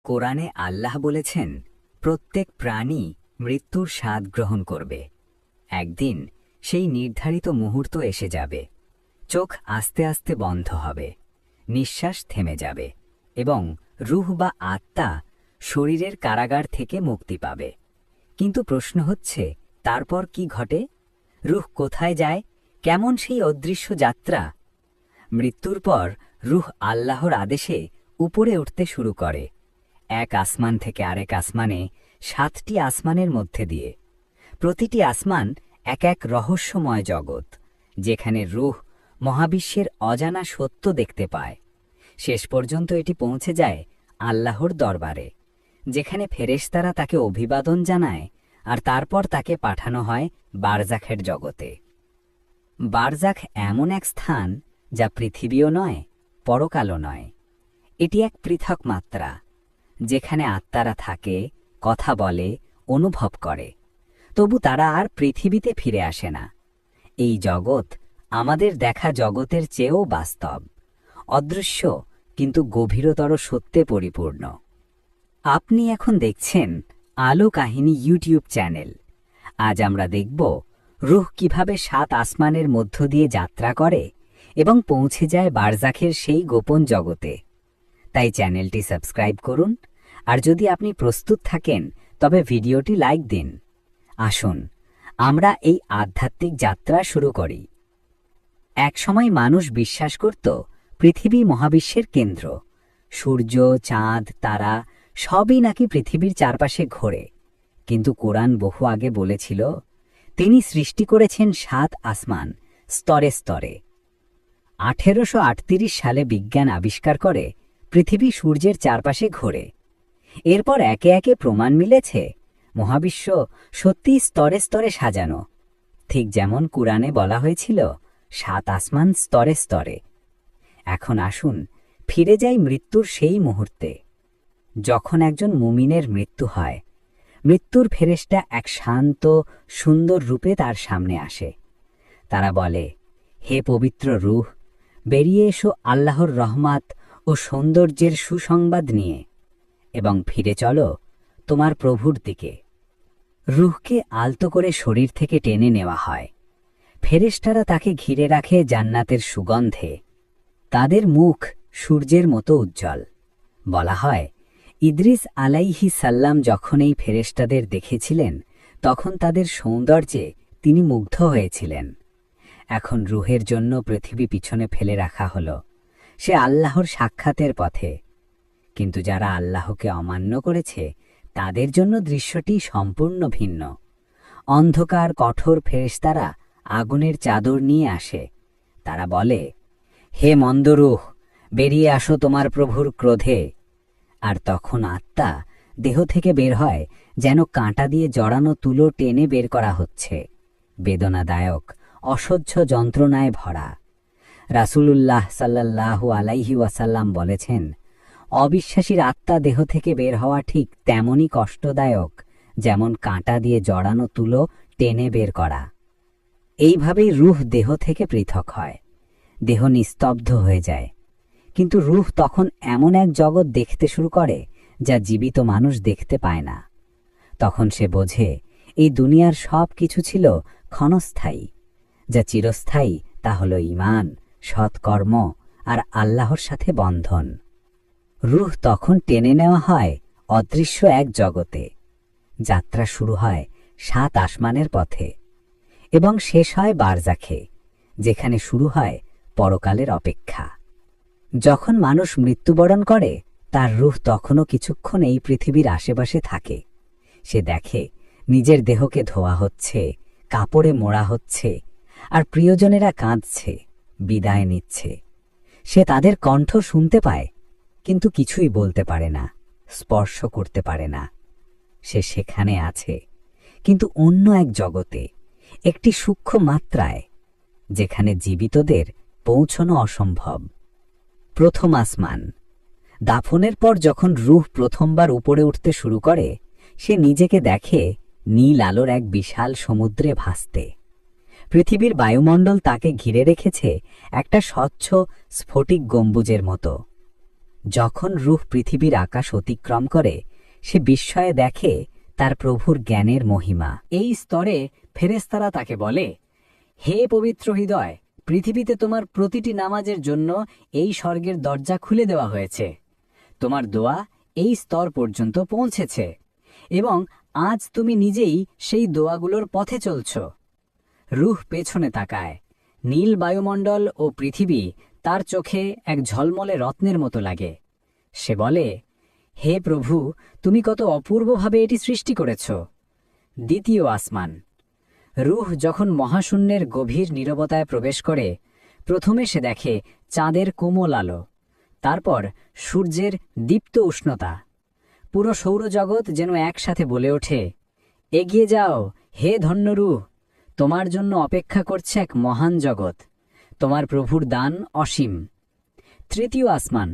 কোরআনে আল্লাহ বলেছেন, প্রত্যেক প্রাণী মৃত্যুর স্বাদ গ্রহণ করবে। একদিন সেই নির্ধারিত মুহূর্ত এসে যাবে। চোখ আস্তে আস্তে বন্ধ হবে, নিঃশ্বাস থেমে যাবে এবং রূহ বা আত্মা শরীরের কারাগার থেকে মুক্তি পাবে। কিন্তু প্রশ্ন হচ্ছে, তারপর কি ঘটে? রূহ কোথায় যায়? কেমন সেই অদৃশ্য যাত্রা? মৃত্যুর পর রূহ আল্লাহর আদেশে উপরে উঠতে শুরু করে, এক আসমান থেকে আরেক আসমানে, 7টি আসমানের মধ্যে দিয়ে। প্রতিটি আসমান এক এক রহস্যময় জগৎ, যেখানে রূহ মহাবিশ্বের অজানা সত্য দেখতে পায়। শেষ পর্যন্ত এটি পৌঁছে যায় আল্লাহর দরবারে, যেখানে ফেরেশতারা তাকে অভিবাদন জানায় আর তারপর তাকে পাঠানো হয় বারজাখের জগতে। বারজাখ এমন এক স্থান যা পৃথিবীও নয়, পরকালও নয়। এটি এক পৃথক মাত্রা, যেখানে আত্মারা থাকে, কথা বলে, অনুভব করে, তবু তারা আর পৃথিবীতে ফিরে আসে না। এই জগৎ আমাদের দেখা জগতের চেয়েও বাস্তব, অদৃশ্য কিন্তু গভীরতর সত্যে পরিপূর্ণ। আপনি এখন দেখছেন আলো কাহিনী ইউটিউব চ্যানেল। আজ আমরা দেখব রূহ কিভাবে 7 আসমানের মধ্য দিয়ে যাত্রা করে এবং পৌঁছে যায় বারজাখের সেই গোপন জগতে। তাই চ্যানেলটি সাবস্ক্রাইব করুন, আর যদি আপনি প্রস্তুত থাকেন তবে ভিডিওটি লাইক দিন। আসুন আমরা এই আধ্যাত্মিক যাত্রা শুরু করি। একসময় মানুষ বিশ্বাস করত পৃথিবী মহাবিশ্বের কেন্দ্র। সূর্য, চাঁদ, তারা সবই নাকি পৃথিবীর চারপাশে ঘোরে। কিন্তু কোরআন বহু আগে বলেছিল, তিনি সৃষ্টি করেছেন 7 আসমান, স্তরে স্তরে। 1838 সালে বিজ্ঞান আবিষ্কার করে পৃথিবী সূর্যের চারপাশে ঘোরে। এরপর একে একে প্রমাণ মিলেছে মহাবিশ্ব সত্যিই স্তরে স্তরে সাজানো, ঠিক যেমন কুরআনে বলা হয়েছিল, 7 আসমান স্তরে স্তরে। এখন আসুন ফিরে যাই মৃত্যুর সেই মুহূর্তে, যখন একজন মুমিনের মৃত্যু হয়। মৃত্যুর ফেরেশতা এক শান্ত, সুন্দর রূপে তার সামনে আসে। তারা বলে, হে পবিত্র রূহ, বেরিয়ে এসো আল্লাহর রহমত ও সৌন্দর্যের সুসংবাদ নিয়ে, এবং ফিরে চলো তোমার প্রভুর দিকে। রূহকে আলতো করে শরীর থেকে টেনে নেওয়া হয়। ফেরেশতারা তাকে ঘিরে রাখে জান্নাতের সুগন্ধে। তাদের মুখ সূর্যের মতো উজ্জ্বল। বলা হয়, ইদ্রিস আলাইহিস সালাম যখন এই ফেরেশতাদের দেখেছিলেন, তখন তাদের সৌন্দর্যে তিনি মুগ্ধ হয়েছিলেন। এখন রূহের জন্য পৃথিবী পিছনে ফেলে রাখা হলো, সে আল্লাহর সাক্ষাতের পথে। কিন্তু যারা আল্লাহকে অমান্য করেছে, তাদের জন্য দৃশ্যটি সম্পূর্ণ ভিন্ন। অন্ধকার কঠোর ফেরেশতারা আগুনের চাদর নিয়ে আসে। তারা বলে, হে মন্দ রূহ, বেরিয়ে আসো তোমার প্রভুর ক্রোধে। আর তখন আত্মা দেহ থেকে বের হয়, যেন কাঁটা দিয়ে জড়ানো তুলো টেনে বের করা হচ্ছে। বেদনাদায়ক, অসহ্য যন্ত্রণায় ভরা। রাসূলুল্লাহ সাল্লাল্লাহু আলাইহি ওয়াসাল্লাম বলেছেন, অবিশ্বাসীর আত্মা দেহ থেকে বের হওয়া ঠিক তেমনই কষ্টদায়ক, যেমন কাঁটা দিয়ে জড়ানো তুলো টেনে বের করা। এইভাবেই রূহ দেহ থেকে পৃথক হয়। দেহ নিস্তব্ধ হয়ে যায়, কিন্তু রূহ তখন এমন এক জগৎ দেখতে শুরু করে যা জীবিত মানুষ দেখতে পায় না। তখন সে বোঝে, এই দুনিয়ার সব কিছু ছিল ক্ষণস্থায়ী, যা চিরস্থায়ী তা হল ঈমান, সৎকর্ম আর আল্লাহর সাথে বন্ধন। রূহ তখন টেনে নেওয়া হয় অদৃশ্য এক জগতে। যাত্রা শুরু হয় 7 আসমানের পথে এবং শেষ হয় বারজাখে, যেখানে শুরু হয় পরকালের অপেক্ষা। যখন মানুষ মৃত্যুবরণ করে, তার রূহ তখনও কিছুক্ষণ এই পৃথিবীর আশেপাশে থাকে। সে দেখে নিজের দেহকে ধোয়া হচ্ছে, কাপড়ে মোড়া হচ্ছে, আর প্রিয়জনেরা কাঁদছে, বিদায় নিচ্ছে। সে তাদের কণ্ঠ শুনতে পায়, কিন্তু কিছুই বলতে পারে না, স্পর্শ করতে পারে না। সে সেখানে আছে, কিন্তু অন্য এক জগতে, একটি সূক্ষ্ম মাত্রায়, যেখানে জীবিতদের পৌঁছানো অসম্ভব। প্রথম আসমান। দাফনের পর যখন রূহ প্রথমবার উপরে উঠতে শুরু করে, সে নিজেকে দেখে নীল আলোর এক বিশাল সমুদ্রে ভাসতে। পৃথিবীর বায়ুমণ্ডল তাকে ঘিরে রেখেছে একটা স্বচ্ছ স্ফটিক গম্বুজের মতো। যখন রূহ পৃথিবীর আকাশ অতিক্রম করে সে বিস্ময়ে দেখে তার প্রভুর জ্ঞানের মহিমা। এই স্তরে ফেরেশতারা তাকে বলে, হে পবিত্র হৃদয়, পৃথিবীতে তোমার প্রতিটি নামাজের জন্য এই স্বর্গের দরজা খুলে দেওয়া হয়েছে। তোমার দোয়া এই স্তর পর্যন্ত পৌঁছেছে এবং আজ তুমি নিজেই সেই দোয়াগুলোর পথে চলছ। রূহ পেছনে তাকায়। নীল বায়ুমণ্ডল ও পৃথিবী তার চোখে এক ঝলমলে রত্নের মতো লাগে। সে বলে, হে প্রভু, তুমি কত অপূর্বভাবে এটি সৃষ্টি করেছ। দ্বিতীয় আসমান। রূহ যখন মহাশূন্যের গভীর নীরবতায় প্রবেশ করে, প্রথমে সে দেখে চাঁদের কোমল আলো, তারপর সূর্যের দীপ্ত উষ্ণতা। পুরো সৌরজগৎ যেন একসাথে বলে ওঠে, এগিয়ে যাও হে ধন্য রূহ, তোমার জন্য অপেক্ষা করছে এক মহান জগৎ। তোমার প্রভুর দান অসীম। তৃতীয় আসমান।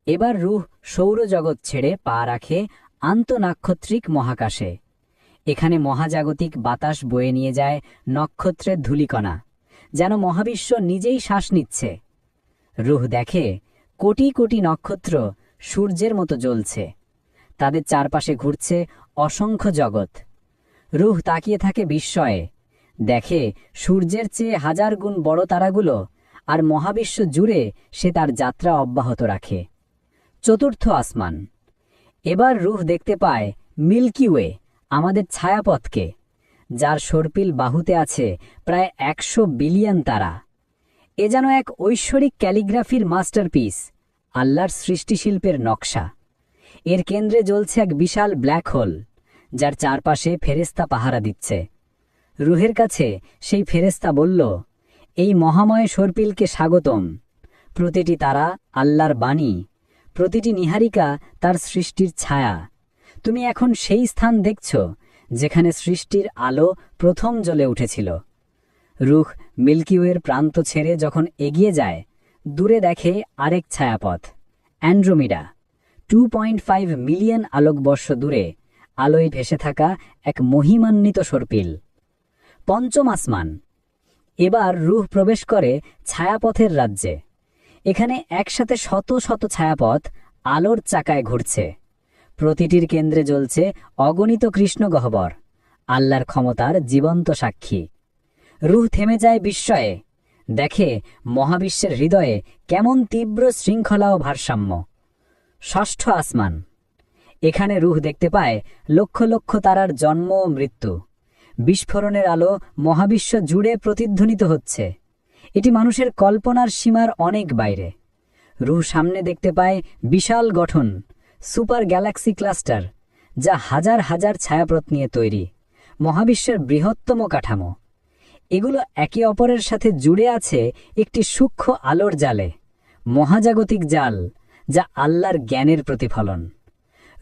এবার রূহ সৌরজগৎ ছেড়ে পা রাখে আন্তঃনাক্ষত্রিক মহাকাশে। এখানে মহাজাগতিক বাতাস বয়ে নিয়ে যায় নক্ষত্রের ধূলিকণা, যেন মহাবিশ্ব নিজেই শ্বাস নিচ্ছে। রূহ দেখে কোটি কোটি নক্ষত্র সূর্যের মতো জ্বলছে, তাদের চারপাশে ঘুরছে অসংখ্য জগৎ। রূহ তাকিয়ে থাকে বিস্ময়ে, দেখে সূর্যের চেয়ে হাজার গুণ বড় তারাগুলো, আর মহাবিশ্ব জুড়ে সে তার যাত্রা অব্যাহত রাখে। চতুর্থ আসমান। এবার রূহ দেখতে পায় মিল্কি ওয়ে, আমাদের ছায়াপথকে, যার সর্পিল বাহুতে আছে প্রায় 100 বিলিয়ন তারা। এ যেন এক ঐশ্বরিক ক্যালিগ্রাফির মাস্টারপিস, আল্লাহর সৃষ্টিশিল্পের নকশা। এর কেন্দ্রে জ্বলছে এক বিশাল ব্ল্যাক হোল, যার চারপাশে ফেরেশতা পাহারা দিচ্ছে। রূহের কাছে সেই ফেরেশতা বলল, এই মহাময় সর্পিলকে স্বাগতম। প্রতিটি তারা আল্লাহর বাণী, প্রতিটি নীহারিকা তার সৃষ্টির ছায়া। তুমি এখন সেই স্থান দেখছ যেখানে সৃষ্টির আলো প্রথম জ্বলে উঠেছিল। রূহ মিল্কিওয়ের প্রান্ত ছেড়ে যখন এগিয়ে যায়, দূরে দেখে আরেক ছায়াপথ, অ্যান্ড্রোমিডা। 2.5 মিলিয়ন আলোকবর্ষ দূরে আলোয় ভেসে থাকা এক মহিমান্বিত সর্পিল। পঞ্চম আসমান। এবার রূহ প্রবেশ করে ছায়াপথের রাজ্যে। এখানে একসাথে শত শত ছায়াপথ আলোর চাকায় ঘুরছে। প্রতিটির কেন্দ্রে জ্বলছে অগণিত কৃষ্ণগহ্বর, আল্লাহর ক্ষমতার জীবন্ত সাক্ষী। রূহ থেমে যায় বিস্ময়ে, দেখে মহাবিশ্বের হৃদয়ে কেমন তীব্র শৃঙ্খলা ও ভারসাম্য। ষষ্ঠ আসমান। এখানে রূহ দেখতে পায় লক্ষ লক্ষ তারার জন্ম ও মৃত্যু। বিস্ফোরণের আলো মহাবিশ্ব জুড়ে প্রতিধ্বনিত হচ্ছে। এটি মানুষের কল্পনার সীমার অনেক বাইরে। রূহ সামনে দেখতে পায় বিশাল গঠন, সুপার গ্যালাক্সি ক্লাস্টার, যা হাজার হাজার ছায়াপথ নিয়ে তৈরি, মহাবিশ্বের বৃহত্তম কাঠামো। এগুলো একে অপরের সাথে জুড়ে আছে একটি সূক্ষ্ম আলোর জালে, মহাজাগতিক জাল, যা আল্লাহর জ্ঞানের প্রতিফলন।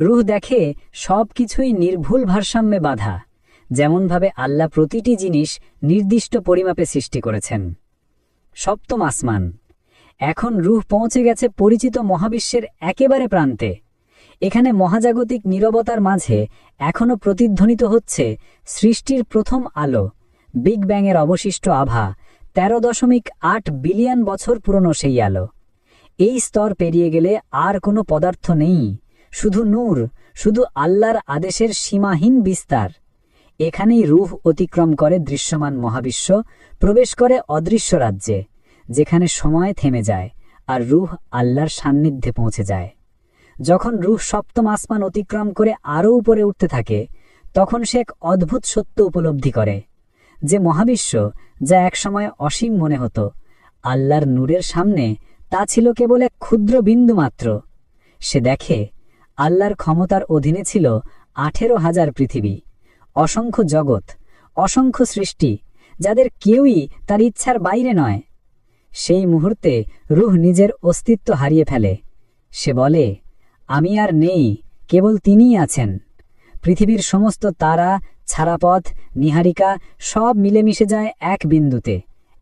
রূহ দেখে সব কিছুই নির্ভুল ভারসাম্যে বাঁধা, যেমনভাবে আল্লাহ প্রতিটি জিনিস নির্দিষ্ট পরিমাপে সৃষ্টি করেছেন। সপ্তম আসমান। এখন রূহ পৌঁছে গেছে পরিচিত মহাবিশ্বের একেবারে প্রান্তে। এখানে মহাজাগতিক নীরবতার মাঝে এখনও প্রতিধ্বনিত হচ্ছে সৃষ্টির প্রথম আলো, বিগ ব্যাংয়ের অবশিষ্ট আভা, 13.8 বিলিয়ন বছর পুরনো সেই আলো। এই স্তর পেরিয়ে গেলে আর কোনো পদার্থ নেই, শুধু নূর, শুধু আল্লাহর আদেশের সীমাহীন বিস্তার। এখানেই রূহ অতিক্রম করে দৃশ্যমান মহাবিশ্ব, প্রবেশ করে অদৃশ্য রাজ্যে, যেখানে সময় থেমে যায় আর রূহ আল্লাহর সান্নিধ্যে পৌঁছে যায়। যখন রূহ সপ্তম আসমান অতিক্রম করে আরও উপরে উঠতে থাকে, তখন সে এক অদ্ভুত সত্য উপলব্ধি করে, যে মহাবিশ্ব, যা একসময় অসীম মনে হতো, আল্লাহর নূরের সামনে তা ছিল কেবল এক ক্ষুদ্র বিন্দু মাত্র। সে দেখে আল্লাহর ক্ষমতার অধীনে ছিল 18,000 পৃথিবী, অসংখ্য জগৎ, অসংখ্য সৃষ্টি, যাদের কেউই তার ইচ্ছার বাইরে নয়। সেই মুহূর্তে রূহ নিজের অস্তিত্ব হারিয়ে ফেলে। সে বলে, আমি আর নেই, কেবল তিনিই আছেন। পৃথিবীর সমস্ত তারা, ছায়াপথ, নীহারিকা সব মিলেমিশে যায় এক বিন্দুতে,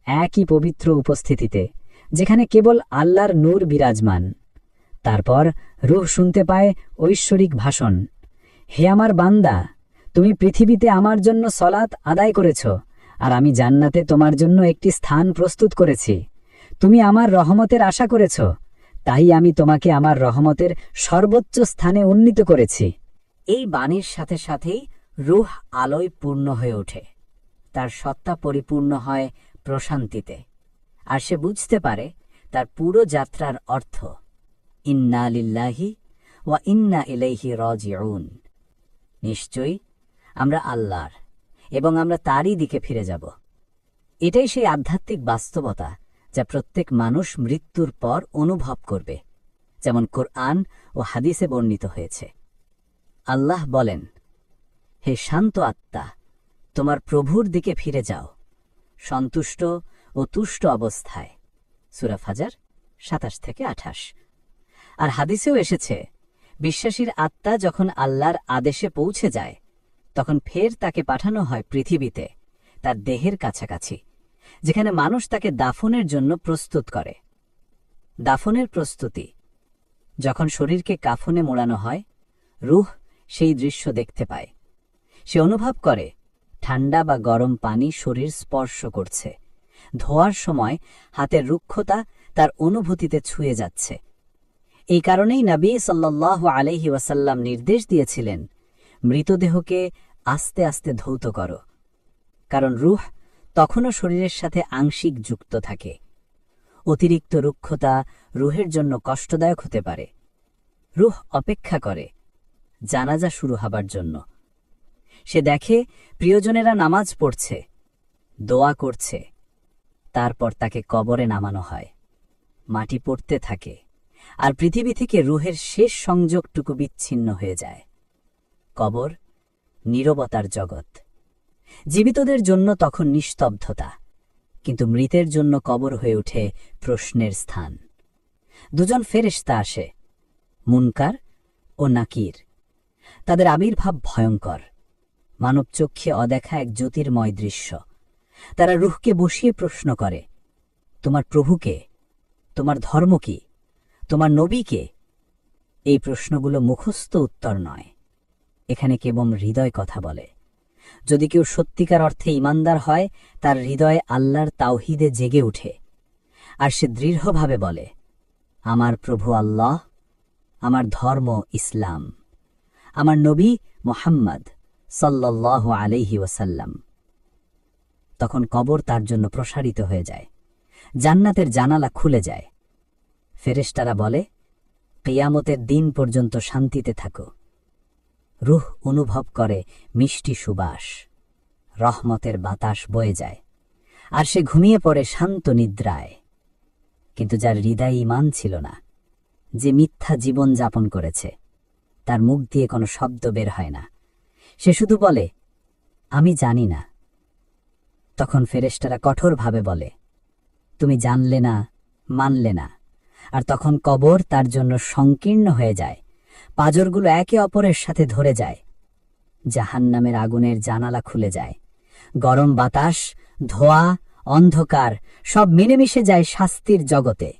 একই পবিত্র উপস্থিতিতে, যেখানে কেবল আল্লাহর নূর বিরাজমান। তারপর রূহ শুনতে পায় ঐশ্বরিক ভাষণ, হে আমার বান্দা, তুমি পৃথিবীতে আমার জন্য সলাত আদায় করেছ, আর আমি জান্নাতে তোমার জন্য একটি স্থান প্রস্তুত করেছি। তুমি আমার রহমতের আশা করেছ, তাই আমি তোমাকে আমার রহমতের সর্বোচ্চ স্থানে উন্নীত করেছি। এই বাণীর সাথে সাথেই রূহ আলোয় পূর্ণ হয়ে ওঠে, তার সত্তা পরিপূর্ণ হয় প্রশান্তিতে, আর সে বুঝতে পারে তার পুরো যাত্রার অর্থ ইন্না লিল্লাহি ওয়া ইন্না ইলাইহি রাজিউন। নিশ্চয়ই আমরা আল্লাহর এবং আমরা তারই দিকে ফিরে যাব। এটাই সেই আধ্যাত্মিক বাস্তবতা যা প্রত্যেক মানুষ মৃত্যুর পর অনুভব করবে, যেমন কোরআন ও হাদিসে বর্ণিত হয়েছে। আল্লাহ বলেন, হে শান্ত আত্মা, তোমার প্রভুর দিকে ফিরে যাও, সন্তুষ্ট ও তুষ্ট অবস্থায়। সূরা ফাজর 27-28। আর হাদিসেও এসেছে, বিশ্বাসীর আত্মা যখন আল্লাহর আদেশে পৌঁছে যায় তখন ফের তাকে পাঠানো হয় পৃথিবীতে, তার দেহের কাছাকাছি, যেখানে মানুষ তাকে দাফনের জন্য প্রস্তুত করে। দাফনের প্রস্তুতি, যখন শরীরকে কাফনে মোড়ানো হয়, রূহ সেই দৃশ্য দেখতে পায়। সে অনুভব করে ঠান্ডা বা গরম পানি শরীর স্পর্শ করছে, ধোয়ার সময় হাতের রুক্ষতা তার অনুভূতিতে ছুঁয়ে যাচ্ছে। এই কারণেই নবী সাল্লাল্লাহু আলাইহি ওয়াসাল্লাম নির্দেশ দিয়েছিলেন, মৃতদেহকে আস্তে আস্তে ধৌত করো, কারণ রূহ তখনও শরীরের সাথে আংশিক যুক্ত থাকে। অতিরিক্ত রুক্ষতা রূহের জন্য কষ্টদায়ক হতে পারে। রূহ অপেক্ষা করে জানাজা শুরু হবার জন্য। সে দেখে প্রিয়জনেরা নামাজ পড়ছে, দোয়া করছে, তারপর তাকে কবরে নামানো হয়। মাটি পড়তে থাকে, আর পৃথিবী থেকে রূহের শেষ সংযোগটুকু বিচ্ছিন্ন হয়ে যায়। কবর নীরবতার জগৎ। জীবিতদের জন্য তখন নিস্তব্ধতা, কিন্তু মৃতের জন্য কবর হয়ে ওঠে প্রশ্নের স্থান। দুজন ফেরেশতা আসে, মুনকার ও নাকির। তাদের আবির্ভাব ভয়ঙ্কর, মানবচক্ষে অদেখা এক জ্যোতির্ময় দৃশ্য। তারা রূহকে বসিয়ে প্রশ্ন করে, তোমার প্রভুকে, তোমার ধর্ম কি, তোমার নবী কে? এই প্রশ্নগুলো মুখস্থ উত্তর নয়, এখানে কেবল হৃদয় কথা বলে। যদি কেউ সত্যিকার অর্থে ঈমানদার হয়, তার হৃদয়ে আল্লাহর তাওহীদে জেগে ওঠে, আর সে দৃঢ়ভাবে বলে, আমার প্রভু আল্লাহ, আমার ধর্ম ইসলাম, আমার নবী মুহাম্মদ সাল্লাল্লাহু আলাইহি ওয়াসাল্লাম। তখন কবর তার জন্য প্রসারিত হয়ে যায়, জান্নাতের জানালা খুলে যায়। ফেরেশতারা বলে, কিয়ামতের দিন পর্যন্ত শান্তিতে থাকো। রূহ অনুভব করে মিষ্টি সুবাস, রহমতের বাতাস বয়ে যায়, আর সে ঘুমিয়ে পড়ে শান্ত নিদ্রায়। কিন্তু যার হৃদয়ে ঈমান ছিল না, যে মিথ্যা জীবন যাপন করেছে, তার মুখ দিয়ে কোনো শব্দ বের হয় না। সে শুধু বলে, আমি জানি না। তখন ফেরেশতারা কঠোরভাবে বলে, তুমি জানলে না, মানলে না। আর তখন কবর তার জন্য সংকীর্ণ হয়ে যায়, পাঁজরগুলো একে অপরের সাথে ধরে যায়। জাহান্নামের আগুনের জানালা খুলে যায়, গরম বাতাস, ধোঁয়া, অন্ধকার সব মিলেমিশে যায় শাস্তির জগতে।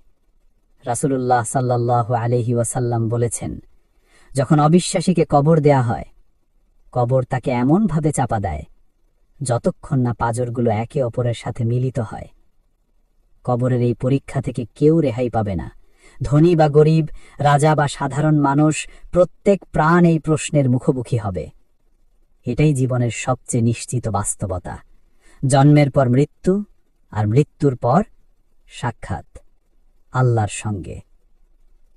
রাসূলুল্লাহ সাল্লাল্লাহু আলাইহি ওয়াসাল্লাম বলেছেন, যখন অবিশ্বাসীকে কবর দেয়া হয়, কবর তাকে এমনভাবে চাপা দেয় যতক্ষণ না পাঁজরগুলো একে অপরের সাথে মিলিত হয়। কবরের এই পরীক্ষা থেকে কেউ রেহাই পাবে না। ধনী বা গরিব, রাজা বা সাধারণ মানুষ, প্রত্যেক প্রাণ এই প্রশ্নের মুখোমুখি হবে। এটাই জীবনের সবচেয়ে নিশ্চিত বাস্তবতা। জন্মের পর মৃত্যু, আর মৃত্যুর পর সাক্ষাৎ আল্লাহর সঙ্গে।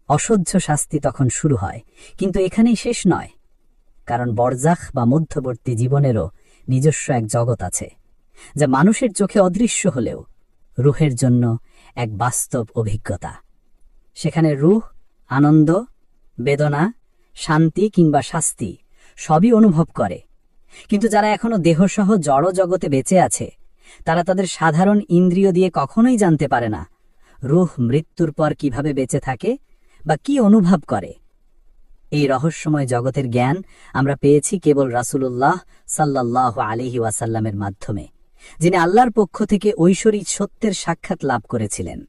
অসহ্য শাস্তি তখন শুরু হয়, কিন্তু এখানেই শেষ নয়, কারণ বরজাখ বা মধ্যবর্তী জীবনেরও নিজস্ব এক জগৎ আছে, যা মানুষের চোখে অদৃশ্য হলেও রূহের জন্য এক বাস্তব অভিজ্ঞতা। সেখানে রূহ আনন্দ, বেদনা, শান্তি কিংবা শাস্তি সবই অনুভব করে। কিন্তু যারা এখনো দেহসহ জড় জগতে বেঁচে আছে, তারা তাদের সাধারণ ইন্দ্রিয় দিয়ে কখনোই জানতে পারে না রূহ মৃত্যুর পর কিভাবে বেঁচে থাকে বা কি অনুভব করে। এই রহস্যময় জগতের জ্ঞান আমরা পেয়েছি কেবল রাসূলুল্লাহ সাল্লাল্লাহু আলাইহি ওয়াসাল্লামের মাধ্যমে, যিনি আল্লাহর পক্ষ থেকে ঐশ্বরিক সত্যের সাক্ষাৎ লাভ করেছিলেন।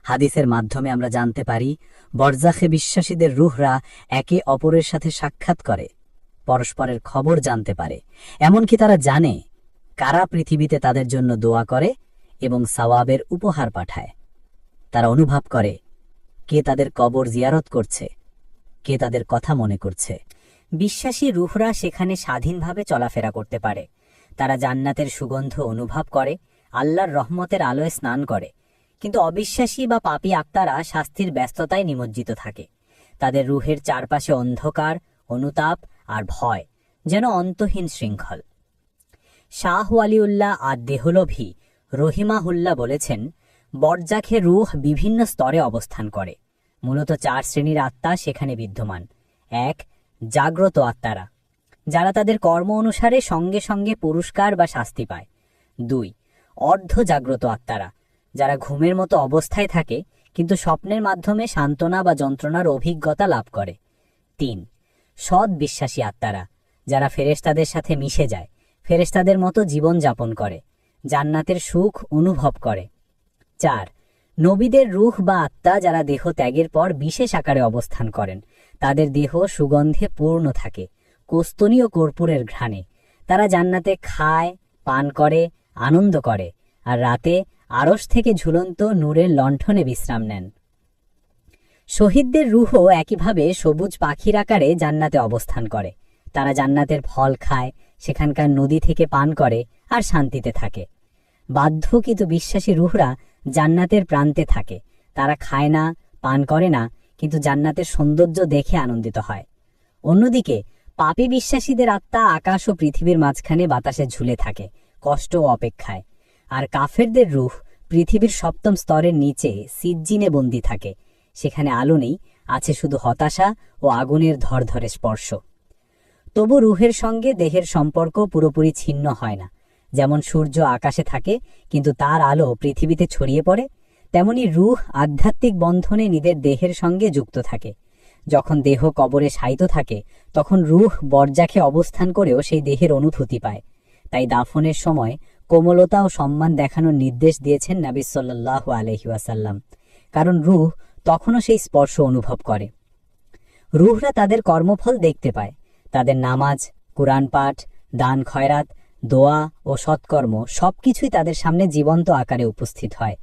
হাদিসের মাধ্যমে আমরা জানতে পারি, বরজাখে বিশ্বাসীদের রূহরা একে অপরের সাথে সাক্ষাৎ করে, পরস্পরের খবর জানতে পারে, এমনকি তারা জানে কারা পৃথিবীতে তাদের জন্য দোয়া করে এবং সওয়াবের উপহার পাঠায়। তারা অনুভব করে কে তাদের কবর জিয়ারত করছে, কে তাদের কথা মনে করছে। বিশ্বাসী রূহরা সেখানে স্বাধীনভাবে চলাফেরা করতে পারে। তারা জান্নাতের সুগন্ধ অনুভব করে, আল্লাহর রহমতের আলোয় স্নান করে। কিন্তু অবিশ্বাসী বা পাপী আত্মারা শাস্তির ব্যস্ততায় নিমজ্জিত থাকে। তাদের রুহের চারপাশে অন্ধকার, অনুতাপ আর ভয়, যেন অন্তহীন শৃঙ্খল। শাহ ওয়ালিউল্লাহ আর দেহলভি রহিমাহুল্লাহ বলেছেন, বরজাখে রুহ বিভিন্ন স্তরে অবস্থান করে। মূলত 4 শ্রেণীর আত্মা সেখানে বিদ্যমান। 1. জাগ্রত আত্মারা, যারা তাদের কর্ম অনুসারে সঙ্গে সঙ্গে পুরস্কার বা শাস্তি পায়। 2. অর্ধ জাগ্রত আত্মারা, যারা ঘুমের মতো অবস্থায় থাকে কিন্তু স্বপ্নের মাধ্যমে সান্ত্বনা বা যন্ত্রণার অভিজ্ঞতা লাভ করে। 3. সৎ বিশ্বাসী আত্মারা, যারা ফেরেশতাদের সাথে মিশে যায়, ফেরেশতাদের মতো জীবন যাপন করে, জান্নাতের সুখ অনুভব করে। 4. নবীদের রূহ বা আত্মা, যারা দেহ ত্যাগের পর বিশেষ আকারে অবস্থান করেন। তাদের দেহ সুগন্ধে পূর্ণ থাকে, কোস্তনি ও কর্পূরের ঘ্রাণে। তারা জান্নাতে খায়, পান করে, আনন্দ করে, আর রাতে আরশ থেকে ঝুলন্ত নূরের লণ্ঠনে বিশ্রাম নেন। শহীদদের রূহও একইভাবে সবুজ পাখির আকারে জান্নাতে অবস্থান করে। তারা জান্নাতের ফল খায়, সেখানকার নদী থেকে পান করে আর শান্তিতে থাকে। বাধ্য কিন্তু বিশ্বাসী রূহরা জান্নাতের প্রান্তে থাকে। তারা খায় না, পান করে না, কিন্তু জান্নাতের সৌন্দর্য দেখে আনন্দিত হয়। অন্যদিকে পাপী বিশ্বাসীদের আত্মা আকাশ ও পৃথিবীর মাঝখানে বাতাসে ঝুলে থাকে, কষ্ট ও অপেক্ষায়। আর কাফেরদের রূহ পৃথিবীর 7ম স্তরের নিচে সিজ্জিনে বন্দী থাকে। সেখানে আলো নেই, আছে শুধু হতাশা ও আগুনের ধরধরে স্পর্শ। তবু রূহের সঙ্গে দেহের সম্পর্ক পুরোপুরি ছিন্ন হয় না। যেমন সূর্য আকাশে থাকে কিন্তু তার আলো পৃথিবীতে ছড়িয়ে পড়ে, তেমনি রূহ আধ্যাত্মিক বন্ধনে নিজের দেহের সঙ্গে যুক্ত থাকে। যখন দেহ কবরে শায়িত থাকে তখন রূহ বরজাখে অবস্থান করেও সেই দেহের অনুভূতি পায়। তাই দাফনের সময় কোমলতা ও সম্মান দেখানোর নির্দেশ দিয়েছেন নবী সাল্লাল্লাহু আলাইহি ওয়াসাল্লাম, কারণ রূহ তখনও সেই স্পর্শ অনুভব করে। রূহরা তাদের কর্মফল দেখতে পায়। তাদের নামাজ, কুরআন পাঠ, দান খয়রাত, দোয়া ও সৎকর্ম সবকিছুই তাদের সামনে জীবন্ত আকারে উপস্থিত হয়।